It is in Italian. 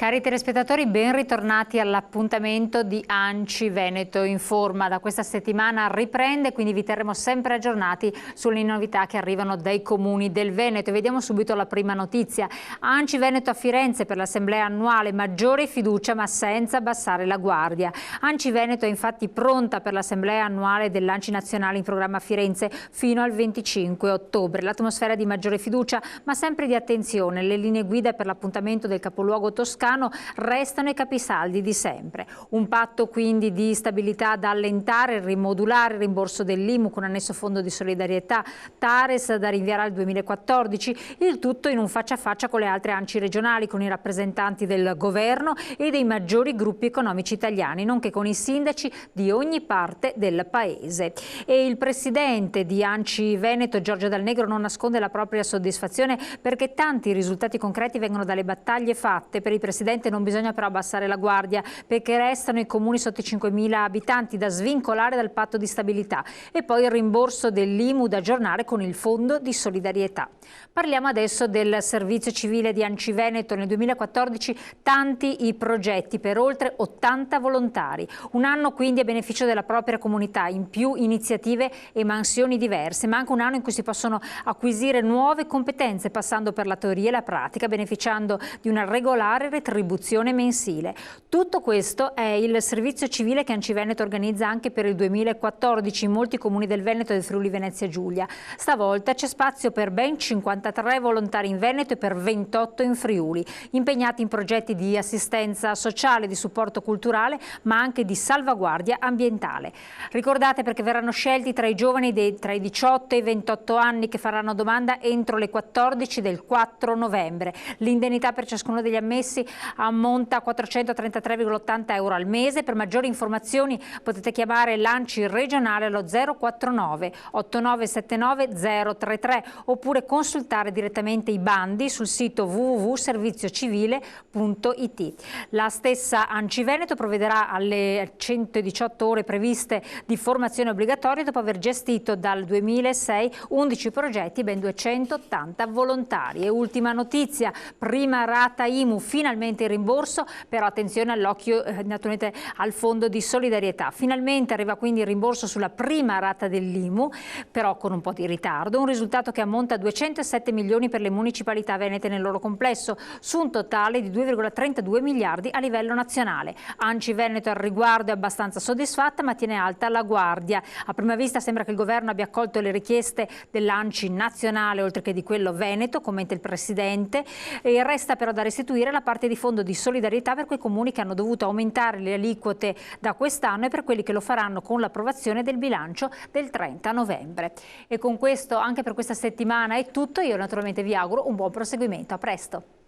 Cari telespettatori, ben ritornati all'appuntamento di ANCI Veneto Informa. Da questa settimana riprende, quindi vi terremo sempre aggiornati sulle novità che arrivano dai comuni del Veneto. Vediamo subito la prima notizia. ANCI Veneto a Firenze per l'assemblea annuale, maggiore fiducia ma senza abbassare la guardia. ANCI Veneto è infatti pronta per l'assemblea annuale dell'ANCI nazionale in programma a Firenze fino al 25 ottobre. L'atmosfera di maggiore fiducia ma sempre di attenzione. Le linee guida per l'appuntamento del capoluogo toscano restano i capisaldi di sempre. Un patto quindi di stabilità da allentare, rimodulare il rimborso dell'IMU con annesso fondo di solidarietà, TARES da rinviare al 2014, il tutto in un faccia a faccia con le altre ANCI regionali, con i rappresentanti del governo e dei maggiori gruppi economici italiani, nonché con i sindaci di ogni parte del paese. E il presidente di ANCI Veneto, Giorgio Dal Negro, non nasconde la propria soddisfazione perché tanti risultati concreti vengono dalle battaglie fatte. Per il presidente non bisogna però abbassare la guardia perché restano i comuni sotto i 5.000 abitanti da svincolare dal patto di stabilità e poi il rimborso dell'IMU da aggiornare con il fondo di solidarietà. Parliamo adesso del servizio civile di ANCI Veneto. Nel 2014 tanti i progetti per oltre 80 volontari. Un anno quindi a beneficio della propria comunità, in più iniziative e mansioni diverse, ma anche un anno in cui si possono acquisire nuove competenze passando per la teoria e la pratica, beneficiando di una regolare retribuzione mensile. Tutto questo è il servizio civile che ANCI Veneto organizza anche per il 2014 in molti comuni del Veneto e del Friuli Venezia Giulia. Stavolta c'è spazio per ben 53 volontari in Veneto e per 28 in Friuli, impegnati in progetti di assistenza sociale, di supporto culturale, ma anche di salvaguardia ambientale. Ricordate, perché verranno scelti tra i giovani tra i 18 e i 28 anni che faranno domanda entro le 14 del 4 novembre. L'indennità per ciascuno degli ammessi ammonta a 433,80 euro al mese. Per maggiori informazioni potete chiamare l'ANCI regionale allo 049 8979 033 oppure consultare direttamente i bandi sul sito www.serviziocivile.it. La stessa ANCI Veneto provvederà alle 118 ore previste di formazione obbligatoria dopo aver gestito dal 2006 11 progetti e ben 280 volontari. E ultima notizia, prima rata IMU, finalmente il rimborso, però attenzione all'occhio naturalmente al fondo di solidarietà. Finalmente arriva quindi il rimborso sulla prima rata dell'IMU, però con un po' di ritardo, un risultato che ammonta a 207 milioni per le municipalità venete nel loro complesso, su un totale di 2,32 miliardi a livello nazionale. ANCI Veneto al riguardo è abbastanza soddisfatta ma tiene alta la guardia. A prima vista sembra che il governo abbia accolto le richieste dell'ANCI nazionale oltre che di quello veneto, commenta il presidente, e resta però da restituire la parte di fondo di solidarietà per quei comuni che hanno dovuto aumentare le aliquote da quest'anno e per quelli che lo faranno con l'approvazione del bilancio del 30 novembre. E con questo anche per questa settimana è tutto. Io naturalmente vi auguro un buon proseguimento. A presto!